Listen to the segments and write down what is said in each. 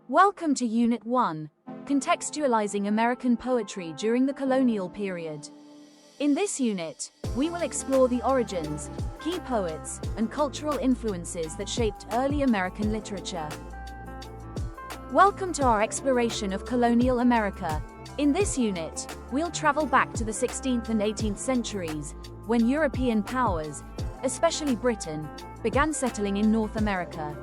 Welcome to Unit 1, Contextualizing American Poetry during the Colonial Period. In this unit, we will explore the origins, key poets, and cultural influences that shaped early American literature. Welcome to our exploration of colonial America. In this unit, we'll travel back to the 16th and 18th centuries, when European powers, especially Britain, began settling in North America.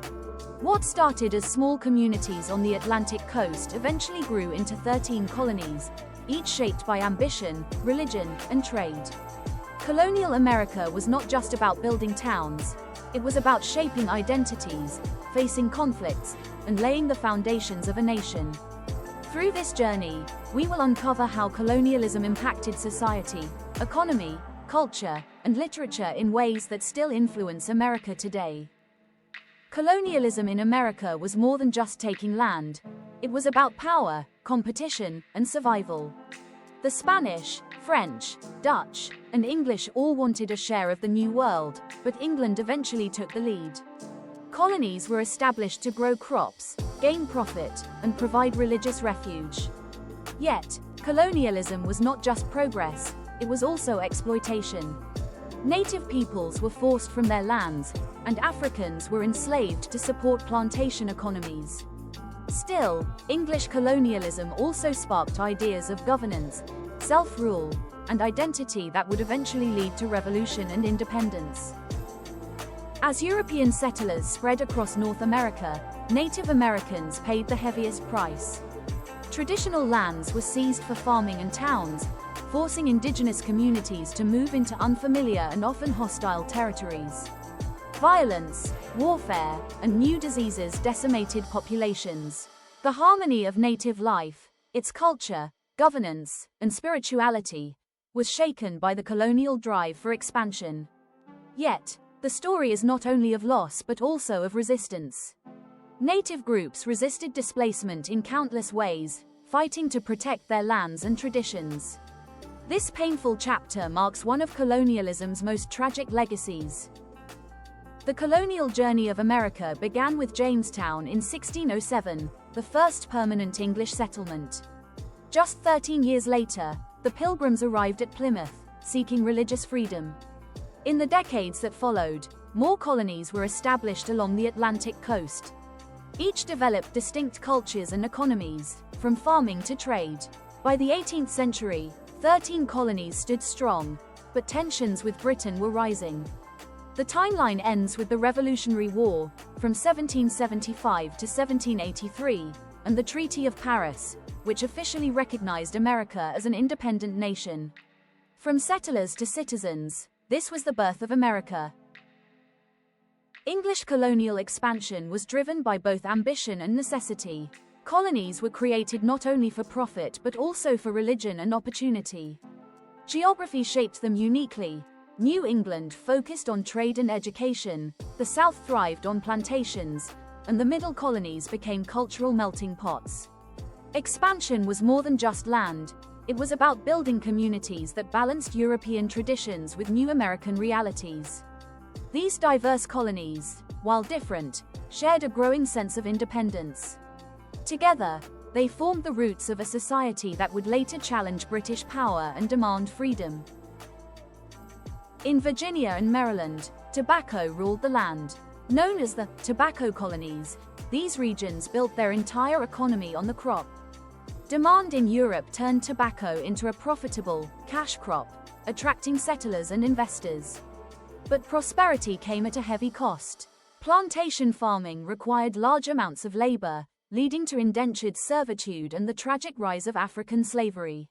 What started as small communities on the Atlantic coast eventually grew into 13 colonies, each shaped by ambition, religion, and trade. Colonial America was not just about building towns, it was about shaping identities, facing conflicts, and laying the foundations of a nation. Through this journey, we will uncover how colonialism impacted society, economy, culture, and literature in ways that still influence America today. Colonialism in America was more than just taking land. It was about power, competition, and survival. The Spanish, French, Dutch, and English all wanted a share of the New World, but England eventually took the lead. Colonies were established to grow crops, gain profit, and provide religious refuge. Yet, colonialism was not just progress, it was also exploitation. Native peoples were forced from their lands, and Africans were enslaved to support plantation economies. Still, English colonialism also sparked ideas of governance, self-rule, and identity that would eventually lead to revolution and independence. As European settlers spread across North America, Native Americans paid the heaviest price. Traditional lands were seized for farming and towns, forcing indigenous communities to move into unfamiliar and often hostile territories. Violence, warfare, and new diseases decimated populations. The harmony of native life, its culture, governance, and spirituality, was shaken by the colonial drive for expansion. Yet, the story is not only of loss but also of resistance. Native groups resisted displacement in countless ways, fighting to protect their lands and traditions. This painful chapter marks one of colonialism's most tragic legacies. The colonial journey of America began with Jamestown in 1607, the first permanent English settlement. Just 13 years later, the Pilgrims arrived at Plymouth, seeking religious freedom. In the decades that followed, more colonies were established along the Atlantic coast. Each developed distinct cultures and economies, from farming to trade. By the 18th century, 13 colonies stood strong, but tensions with Britain were rising. The timeline ends with the Revolutionary War, from 1775 to 1783, and the Treaty of Paris, which officially recognized America as an independent nation. From settlers to citizens, this was the birth of America. English colonial expansion was driven by both ambition and necessity. Colonies were created not only for profit but also for religion and opportunity. Geography shaped them uniquely. New England focused on trade and education, the South thrived on plantations, and the middle colonies became cultural melting pots. Expansion was more than just land, it was about building communities that balanced European traditions with new American realities. These diverse colonies, while different, shared a growing sense of independence. Together, they formed the roots of a society that would later challenge British power and demand freedom. In Virginia and Maryland, tobacco ruled the land. Known as the tobacco colonies, these regions built their entire economy on the crop. Demand in Europe turned tobacco into a profitable, cash crop, attracting settlers and investors. But prosperity came at a heavy cost. Plantation farming required large amounts of labor, leading to indentured servitude and the tragic rise of African slavery.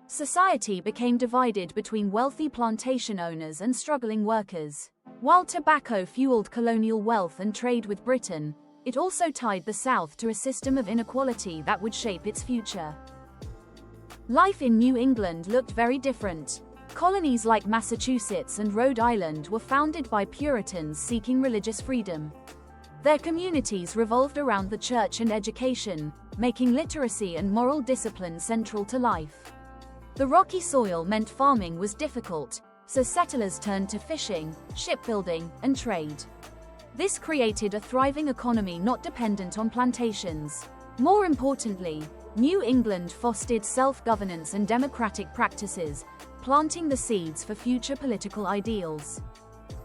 Society became divided between wealthy plantation owners and struggling workers. While tobacco fueled colonial wealth and trade with Britain, it also tied the South to a system of inequality that would shape its future. Life in New England looked very different. Colonies like Massachusetts and Rhode Island were founded by Puritans seeking religious freedom. Their communities revolved around the church and education, making literacy and moral discipline central to life. The rocky soil meant farming was difficult, so settlers turned to fishing, shipbuilding, and trade. This created a thriving economy not dependent on plantations. More importantly, New England fostered self-governance and democratic practices, planting the seeds for future political ideals.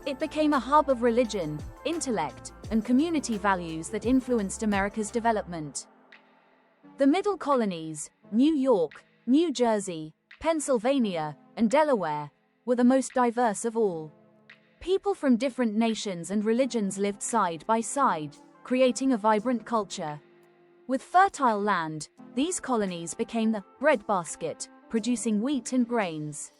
It became a hub of religion, intellect, and community values that influenced America's development. The Middle Colonies, New York, New Jersey, Pennsylvania, and Delaware, were the most diverse of all. People from different nations and religions lived side by side, creating a vibrant culture. With fertile land, these colonies became the breadbasket, producing wheat and grains.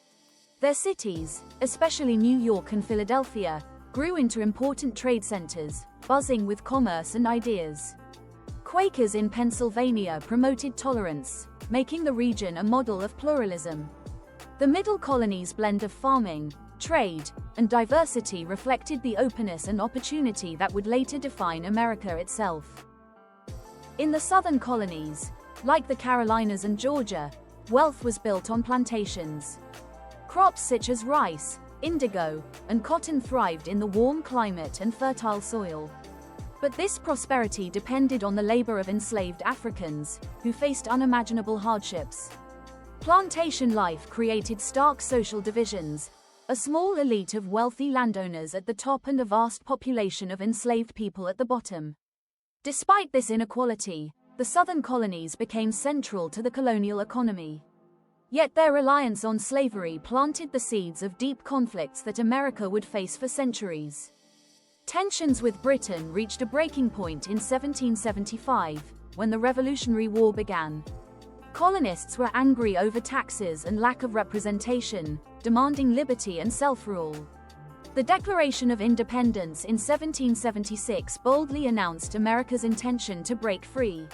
Their cities, especially New York and Philadelphia, grew into important trade centers, buzzing with commerce and ideas. Quakers in Pennsylvania promoted tolerance, making the region a model of pluralism. The Middle Colonies' blend of farming, trade, and diversity reflected the openness and opportunity that would later define America itself. In the Southern colonies, like the Carolinas and Georgia, wealth was built on plantations. Crops such as rice, indigo, and cotton thrived in the warm climate and fertile soil. But this prosperity depended on the labor of enslaved Africans, who faced unimaginable hardships. Plantation life created stark social divisions, a small elite of wealthy landowners at the top and a vast population of enslaved people at the bottom. Despite this inequality, the Southern colonies became central to the colonial economy. Yet their reliance on slavery planted the seeds of deep conflicts that America would face for centuries. Tensions with Britain reached a breaking point in 1775, when the Revolutionary War began. Colonists were angry over taxes and lack of representation, demanding liberty and self-rule. The Declaration of Independence in 1776 boldly announced America's intention to break free.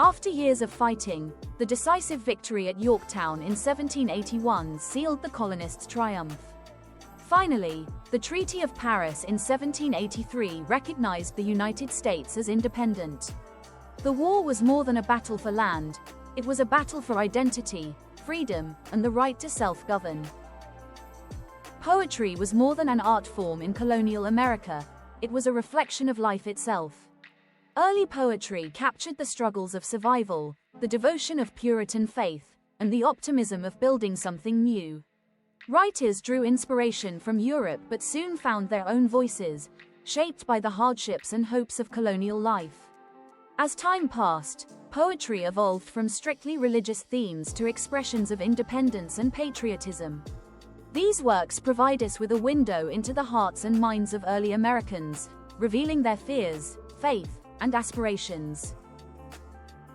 After years of fighting, the decisive victory at Yorktown in 1781 sealed the colonists' triumph. Finally, the Treaty of Paris in 1783 recognized the United States as independent. The war was more than a battle for land, it was a battle for identity, freedom, and the right to self-govern. Poetry was more than an art form in colonial America, it was a reflection of life itself. Early poetry captured the struggles of survival, the devotion of Puritan faith, and the optimism of building something new. Writers drew inspiration from Europe but soon found their own voices, shaped by the hardships and hopes of colonial life. As time passed, poetry evolved from strictly religious themes to expressions of independence and patriotism. These works provide us with a window into the hearts and minds of early Americans, revealing their fears, faith, and aspirations.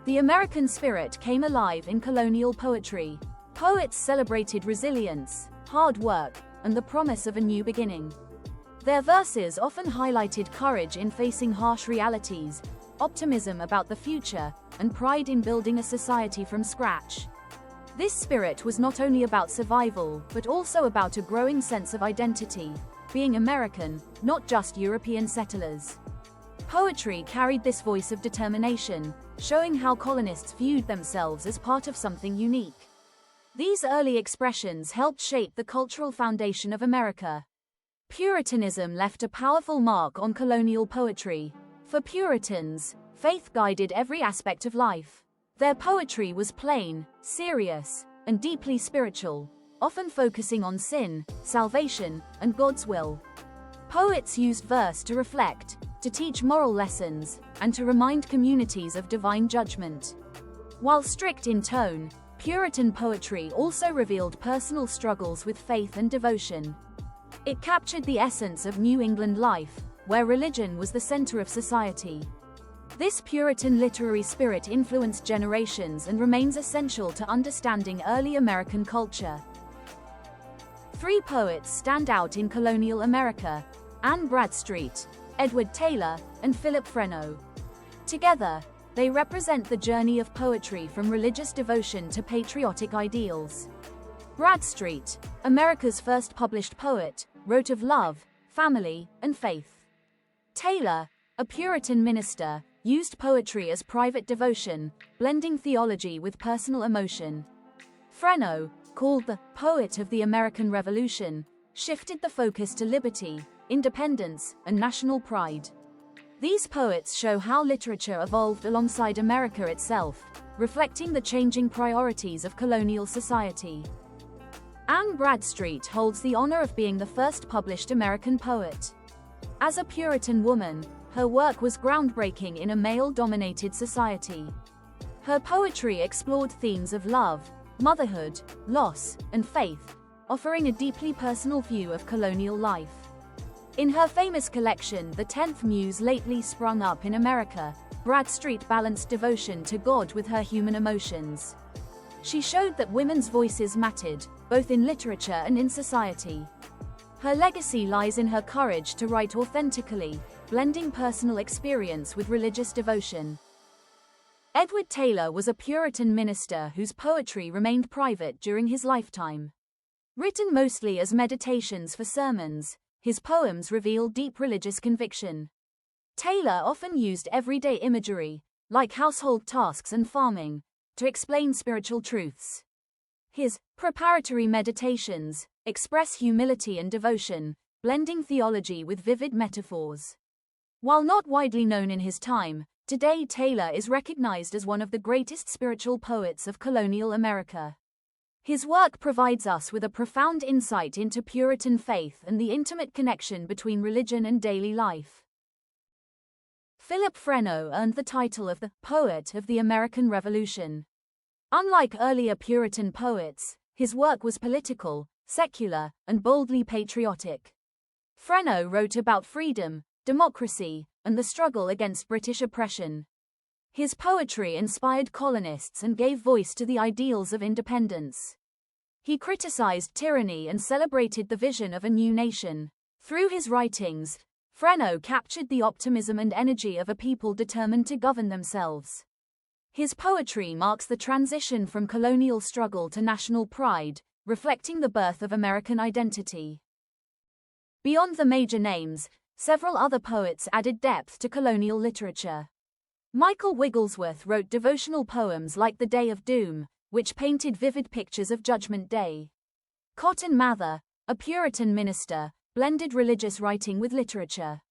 The American spirit came alive in colonial poetry. Poets celebrated resilience, hard work, and the promise of a new beginning. Their verses often highlighted courage in facing harsh realities, optimism about the future, and pride in building a society from scratch. This spirit was not only about survival, but also about a growing sense of identity, being American, not just European settlers. Poetry carried this voice of determination, showing how colonists viewed themselves as part of something unique. These early expressions helped shape the cultural foundation of America. Puritanism left a powerful mark on colonial poetry. For Puritans, faith guided every aspect of life. Their poetry was plain, serious, and deeply spiritual, often focusing on sin, salvation, and God's will. Poets used verse to reflect, to teach moral lessons, and to remind communities of divine judgment. While strict in tone, Puritan poetry also revealed personal struggles with faith and devotion. It captured the essence of New England life, where religion was the center of society. This Puritan literary spirit influenced generations and remains essential to understanding early American culture. Three poets stand out in colonial America: Anne Bradstreet, Edward Taylor, and Philip Freneau. Together, they represent the journey of poetry from religious devotion to patriotic ideals. Bradstreet, America's first published poet, wrote of love, family, and faith. Taylor, a Puritan minister, used poetry as private devotion, blending theology with personal emotion. Freneau, called the poet of the American Revolution, shifted the focus to liberty, independence, and national pride. These poets show how literature evolved alongside America itself, reflecting the changing priorities of colonial society. Anne Bradstreet holds the honor of being the first published American poet. As a Puritan woman, her work was groundbreaking in a male-dominated society. Her poetry explored themes of love, motherhood, loss, and faith, offering a deeply personal view of colonial life. In her famous collection, The 10th Muse Lately Sprung Up in America, Bradstreet balanced devotion to God with her human emotions. She showed that women's voices mattered, both in literature and in society. Her legacy lies in her courage to write authentically, blending personal experience with religious devotion. Edward Taylor was a Puritan minister whose poetry remained private during his lifetime. Written mostly as meditations for sermons, his poems reveal deep religious conviction. Taylor often used everyday imagery, like household tasks and farming, to explain spiritual truths. His preparatory meditations express humility and devotion, blending theology with vivid metaphors. While not widely known in his time, today Taylor is recognized as one of the greatest spiritual poets of colonial America. His work provides us with a profound insight into Puritan faith and the intimate connection between religion and daily life. Philip Freneau earned the title of the Poet of the American Revolution. Unlike earlier Puritan poets, his work was political, secular, and boldly patriotic. Freneau wrote about freedom, democracy, and the struggle against British oppression. His poetry inspired colonists and gave voice to the ideals of independence. He criticized tyranny and celebrated the vision of a new nation. Through his writings, Freneau captured the optimism and energy of a people determined to govern themselves. His poetry marks the transition from colonial struggle to national pride, reflecting the birth of American identity. Beyond the major names, several other poets added depth to colonial literature. Michael Wigglesworth wrote devotional poems like The Day of Doom, which painted vivid pictures of Judgment Day. Cotton Mather, a Puritan minister, blended religious writing with literature.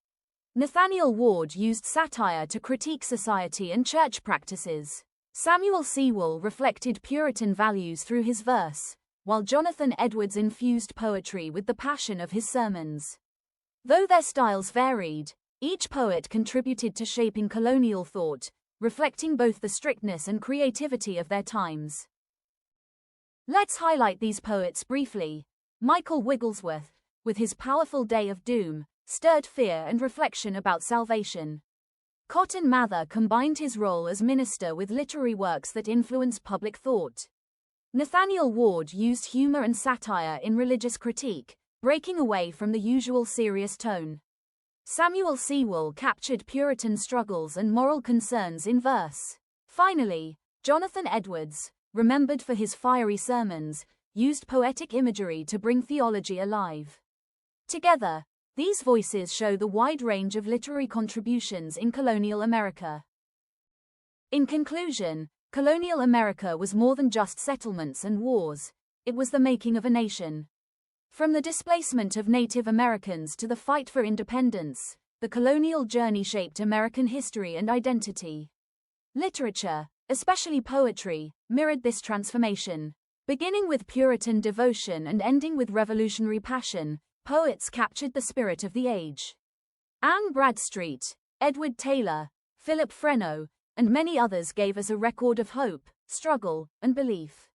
Nathaniel Ward used satire to critique society and church practices. Samuel Sewall reflected Puritan values through his verse, while Jonathan Edwards infused poetry with the passion of his sermons. Though their styles varied, each poet contributed to shaping colonial thought, reflecting both the strictness and creativity of their times. Let's highlight these poets briefly. Michael Wigglesworth, with his powerful Day of Doom, stirred fear and reflection about salvation. Cotton Mather combined his role as minister with literary works that influenced public thought. Nathaniel Ward used humor and satire in religious critique, breaking away from the usual serious tone. Samuel Sewall captured Puritan struggles and moral concerns in verse. Finally, Jonathan Edwards, remembered for his fiery sermons, used poetic imagery to bring theology alive. Together, these voices show the wide range of literary contributions in colonial America. In conclusion, colonial America was more than just settlements and wars, it was the making of a nation. From the displacement of Native Americans to the fight for independence, the colonial journey shaped American history and identity. Literature, especially poetry, mirrored this transformation. Beginning with Puritan devotion and ending with revolutionary passion, poets captured the spirit of the age. Anne Bradstreet, Edward Taylor, Philip Freneau, and many others gave us a record of hope, struggle, and belief.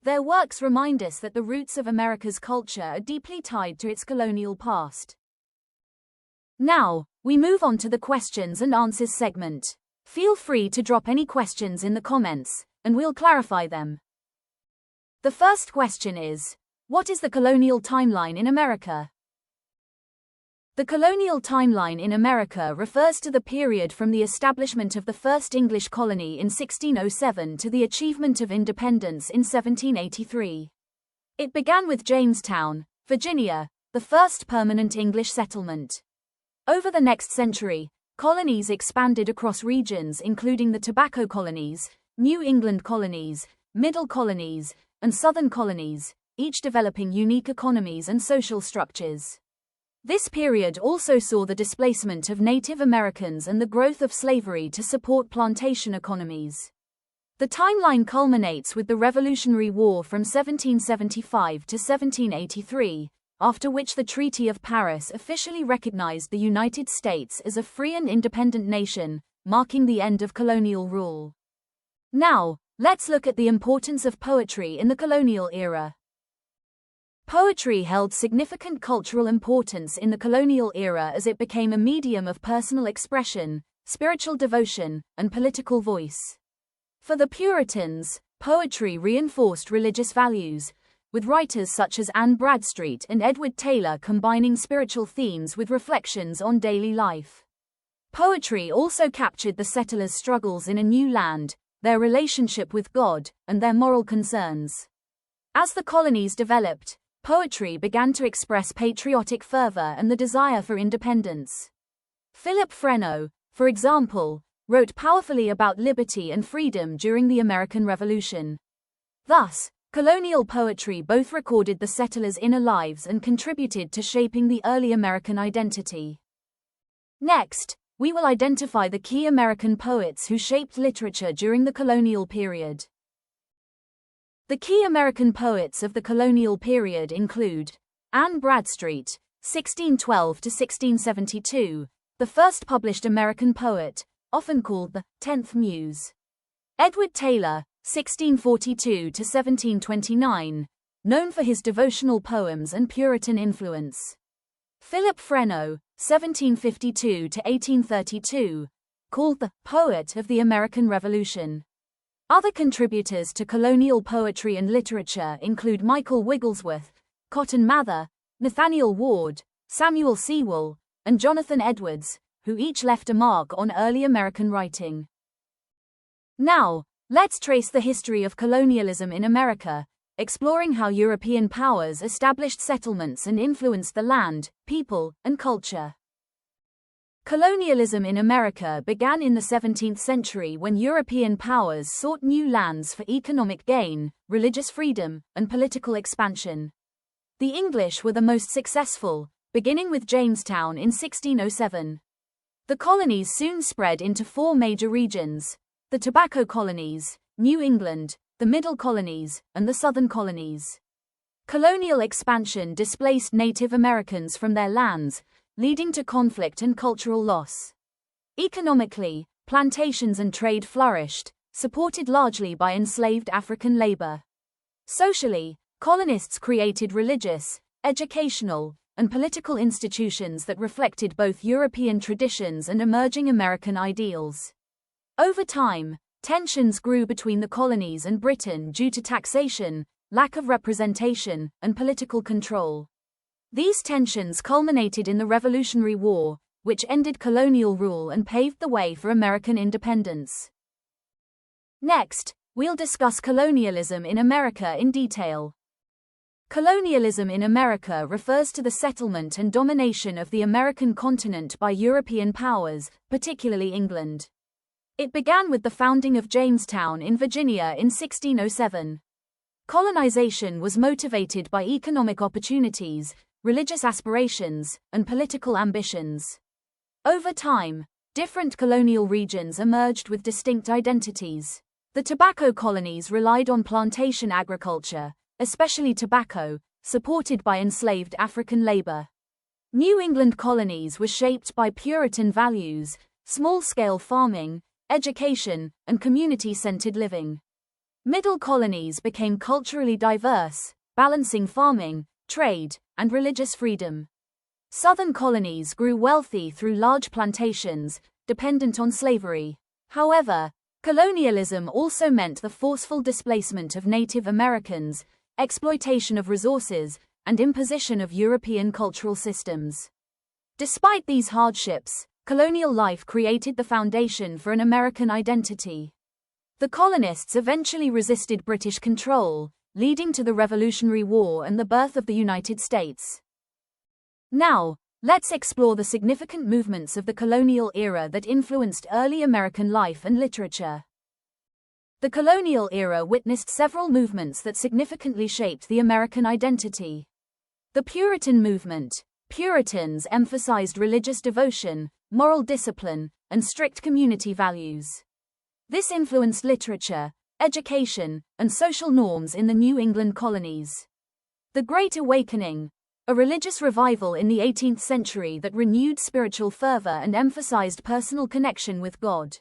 Their works remind us that the roots of America's culture are deeply tied to its colonial past. Now, we move on to the questions and answers segment. Feel free to drop any questions in the comments, and we'll clarify them. The first question is, what is the colonial timeline in America? The colonial timeline in America refers to the period from the establishment of the first English colony in 1607 to the achievement of independence in 1783. It began with Jamestown, Virginia, the first permanent English settlement. Over the next century, colonies expanded across regions including the Tobacco Colonies, New England Colonies, Middle Colonies, and Southern Colonies, each developing unique economies and social structures. This period also saw the displacement of Native Americans and the growth of slavery to support plantation economies. The timeline culminates with the Revolutionary War from 1775 to 1783, after which the Treaty of Paris officially recognized the United States as a free and independent nation, marking the end of colonial rule. Now, let's look at the importance of poetry in the colonial era. Poetry held significant cultural importance in the colonial era as it became a medium of personal expression, spiritual devotion, and political voice. For the Puritans, poetry reinforced religious values, with writers such as Anne Bradstreet and Edward Taylor combining spiritual themes with reflections on daily life. Poetry also captured the settlers' struggles in a new land, their relationship with God, and their moral concerns. As the colonies developed, poetry began to express patriotic fervor and the desire for independence. Philip Freneau, for example, wrote powerfully about liberty and freedom during the American Revolution. Thus, colonial poetry both recorded the settlers' inner lives and contributed to shaping the early American identity. Next, we will identify the key American poets who shaped literature during the colonial period. The key American poets of the colonial period include Anne Bradstreet, 1612 to 1672, the first published American poet, often called the 10th Muse. Edward Taylor, 1642 to 1729, known for his devotional poems and Puritan influence. Philip Freneau, 1752 to 1832, called the poet of the American Revolution. Other contributors to colonial poetry and literature include Michael Wigglesworth, Cotton Mather, Nathaniel Ward, Samuel Sewall, and Jonathan Edwards, who each left a mark on early American writing. Now, let's trace the history of colonialism in America, exploring how European powers established settlements and influenced the land, people, and culture. Colonialism in America began in the 17th century when European powers sought new lands for economic gain, religious freedom, and political expansion. The English were the most successful, beginning with Jamestown in 1607. The colonies soon spread into four major regions: the Tobacco Colonies, New England, the Middle Colonies, and the Southern Colonies. Colonial expansion displaced Native Americans from their lands, leading to conflict and cultural loss. Economically, plantations and trade flourished, supported largely by enslaved African labor. Socially, colonists created religious, educational, and political institutions that reflected both European traditions and emerging American ideals. Over time, tensions grew between the colonies and Britain due to taxation, lack of representation, and political control. These tensions culminated in the Revolutionary War, which ended colonial rule and paved the way for American independence. Next, we'll discuss colonialism in America in detail. Colonialism in America refers to the settlement and domination of the American continent by European powers, particularly England. It began with the founding of Jamestown in Virginia in 1607. Colonization was motivated by economic opportunities, religious aspirations, and political ambitions. Over time, different colonial regions emerged with distinct identities. The tobacco colonies relied on plantation agriculture, especially tobacco, supported by enslaved African labor. New England colonies were shaped by Puritan values, small-scale farming, education, and community-centered living. Middle colonies became culturally diverse, balancing farming, trade, and religious freedom. Southern colonies grew wealthy through large plantations, dependent on slavery. However, colonialism also meant the forceful displacement of Native Americans, exploitation of resources, and imposition of European cultural systems. Despite these hardships, colonial life created the foundation for an American identity. The colonists eventually resisted British control, leading to the Revolutionary War and the birth of the United States. Now, let's explore the significant movements of the colonial era that influenced early American life and literature. The colonial era witnessed several movements that significantly shaped the American identity. The Puritan movement, Puritans emphasized religious devotion, moral discipline, and strict community values. This influenced literature, education, and social norms in the New England colonies. The Great Awakening, a religious revival in the 18th century that renewed spiritual fervor and emphasized personal connection with God.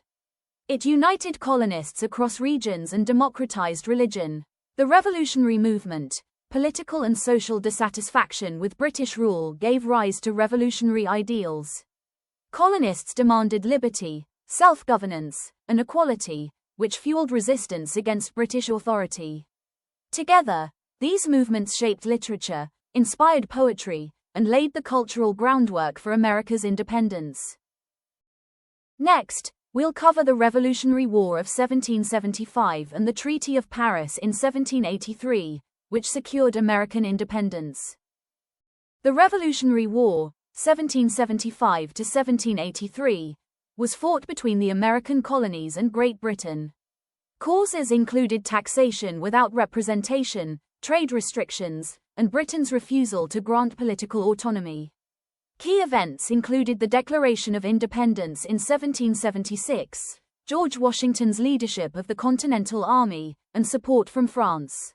It united colonists across regions and democratized religion. The Revolutionary Movement, political and social dissatisfaction with British rule gave rise to revolutionary ideals. Colonists demanded liberty, self-governance, and equality, which fueled resistance against British authority. Together, these movements shaped literature, inspired poetry, and laid the cultural groundwork for America's independence. Next, we'll cover the Revolutionary War of 1775 and the Treaty of Paris in 1783, which secured American independence. The Revolutionary War, 1775 to 1783, was fought between the American colonies and Great Britain. Causes included taxation without representation, trade restrictions, and Britain's refusal to grant political autonomy. Key events included the Declaration of Independence in 1776, George Washington's leadership of the Continental Army, and support from France.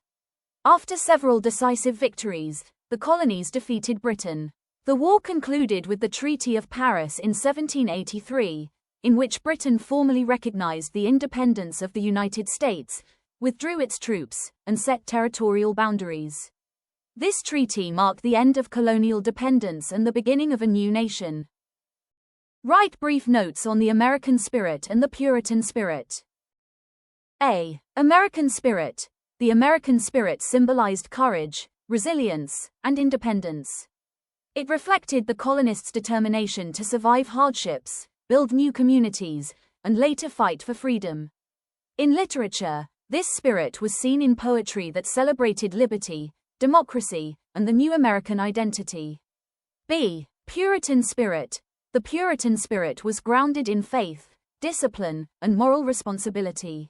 After several decisive victories, the colonies defeated Britain. The war concluded with the Treaty of Paris in 1783, in which Britain formally recognized the independence of the United States, withdrew its troops, and set territorial boundaries. This treaty marked the end of colonial dependence and the beginning of a new nation. Write brief notes on the American spirit and the Puritan spirit. A. American spirit. The American spirit symbolized courage, resilience, and independence. It reflected the colonists' determination to survive hardships, build new communities, and later fight for freedom. In literature, this spirit was seen in poetry that celebrated liberty, democracy, and the new American identity. B. Puritan spirit. The Puritan spirit was grounded in faith, discipline, and moral responsibility.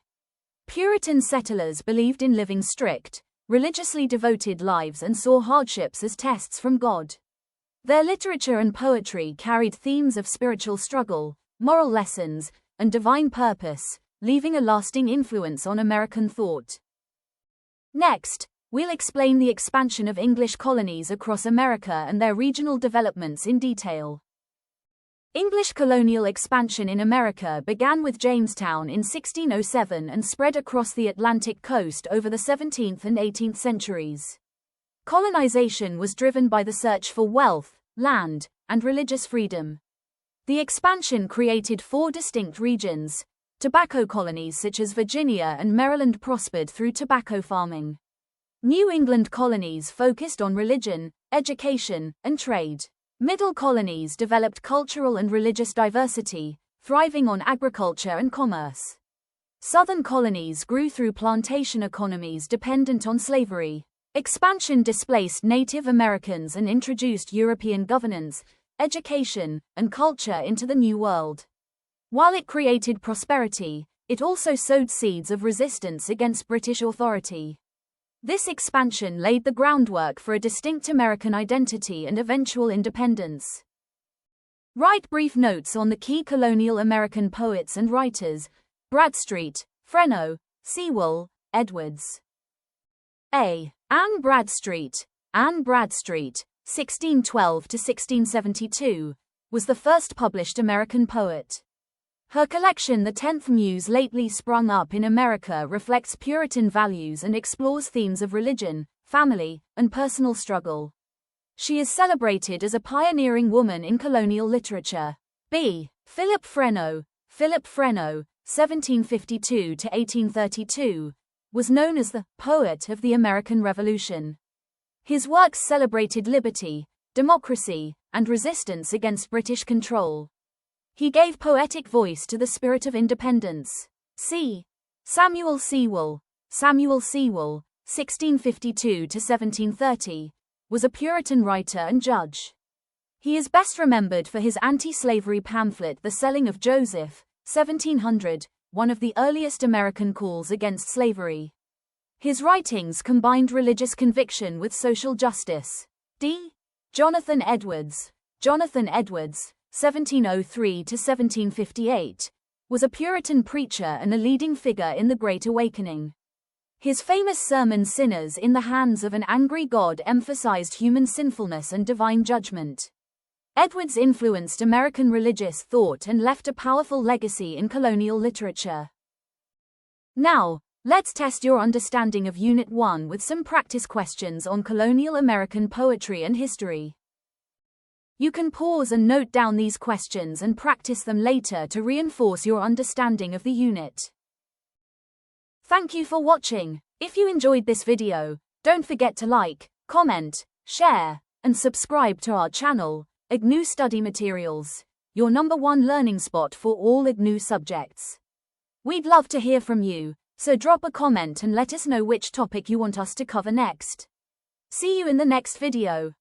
Puritan settlers believed in living strict, religiously devoted lives and saw hardships as tests from God. Their literature and poetry carried themes of spiritual struggle, moral lessons, and divine purpose, leaving a lasting influence on American thought. Next, we'll explain the expansion of English colonies across America and their regional developments in detail. English colonial expansion in America began with Jamestown in 1607 and spread across the Atlantic coast over the 17th and 18th centuries. Colonization was driven by the search for wealth, land, and religious freedom. The expansion created four distinct regions. Tobacco colonies such as Virginia and Maryland prospered through tobacco farming. New England colonies focused on religion, education, and trade. Middle colonies developed cultural and religious diversity, thriving on agriculture and commerce. Southern colonies grew through plantation economies dependent on slavery. Expansion displaced Native Americans and introduced European governance, education, and culture into the New World. While it created prosperity, it also sowed seeds of resistance against British authority. This expansion laid the groundwork for a distinct American identity and eventual independence. Write brief notes on the key colonial American poets and writers: Bradstreet, Freneau, Sewall, Edwards. A. Anne Bradstreet. Anne Bradstreet, 1612 to 1672, was the first published American poet. Her collection The 10th Muse, lately sprung up in America, reflects Puritan values and explores themes of religion, family, and personal struggle. She is celebrated as a pioneering woman in colonial literature. B. Philip Freneau. Philip Freneau, 1752 to 1832, was known as the poet of the American Revolution. His works celebrated liberty, democracy, and resistance against British control. He gave poetic voice to the spirit of independence. C. Samuel Sewall. Samuel Sewall, 1652 to 1730, was a Puritan writer and judge. He is best remembered for his anti-slavery pamphlet The Selling of Joseph, 1700, one of the earliest American calls against slavery. His writings combined religious conviction with social justice. D. Jonathan Edwards. Jonathan Edwards, 1703 to 1758, was a Puritan preacher and a leading figure in the Great Awakening. His famous sermon Sinners in the Hands of an Angry God emphasized human sinfulness and divine judgment. Edwards influenced American religious thought and left a powerful legacy in colonial literature. Now, let's test your understanding of Unit 1 with some practice questions on colonial American poetry and history. You can pause and note down these questions and practice them later to reinforce your understanding of the unit. Thank you for watching. If you enjoyed this video, don't forget to like, comment, share, and subscribe to our channel, IGNOU Study Materials, your #1 learning spot for all IGNOU subjects. We'd love to hear from you, so drop a comment and let us know which topic you want us to cover next. See you in the next video.